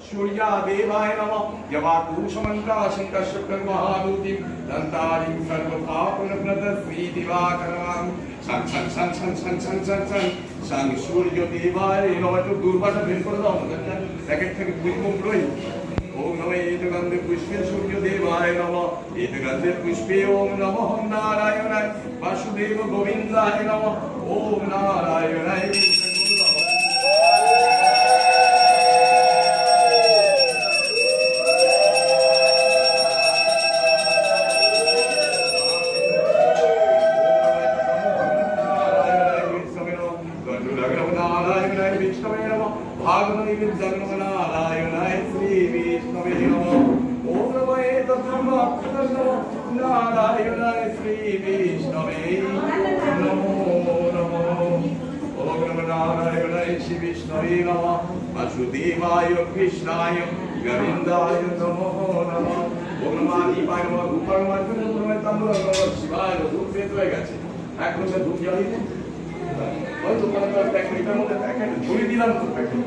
सूर्यादेवाय नमः यवाकुशमन्त्राशङ्कशक्रं महादूतिं दन्तारिं सर्वपापनप्रदश्रीदिवाकरं षं षं षं षं षं षं षं षं षं सूर्यदेवाय नमः। একটু দুর্বাটা বের করে দাও আমাদেরকে প্যাকেট থেকে পুষ্পগুলোই। ওম নমঃ এতগন্ধে পুষ্পে সূর্যদেবায় নমঃ এতগন্ধে পুষ্পে ওম নমঃ নারায়ণায় বাসুদেব গোবিন্দায় নমঃ ওম নারায়ণায়। नारायणाय श्री विष्णवे नमः। ओम नमः नारायणाय श्री विष्णवे नमो नमः। ओम नमः नारायणाय श्री विष्णवे नमः। वासुदेवाय कृष्णाय गोविन्दाय नमो नमः। ओम नमः आदिपाय नमः रूपाय नमः तमो शिवाय रूप पेत হয়ে গেছে। এখন ধূপ জ্বালিয়ে ওই দোকানে তো প্যাকেটের মধ্যে প্যাকেট ঝুলি দিলাম তো প্যাকেট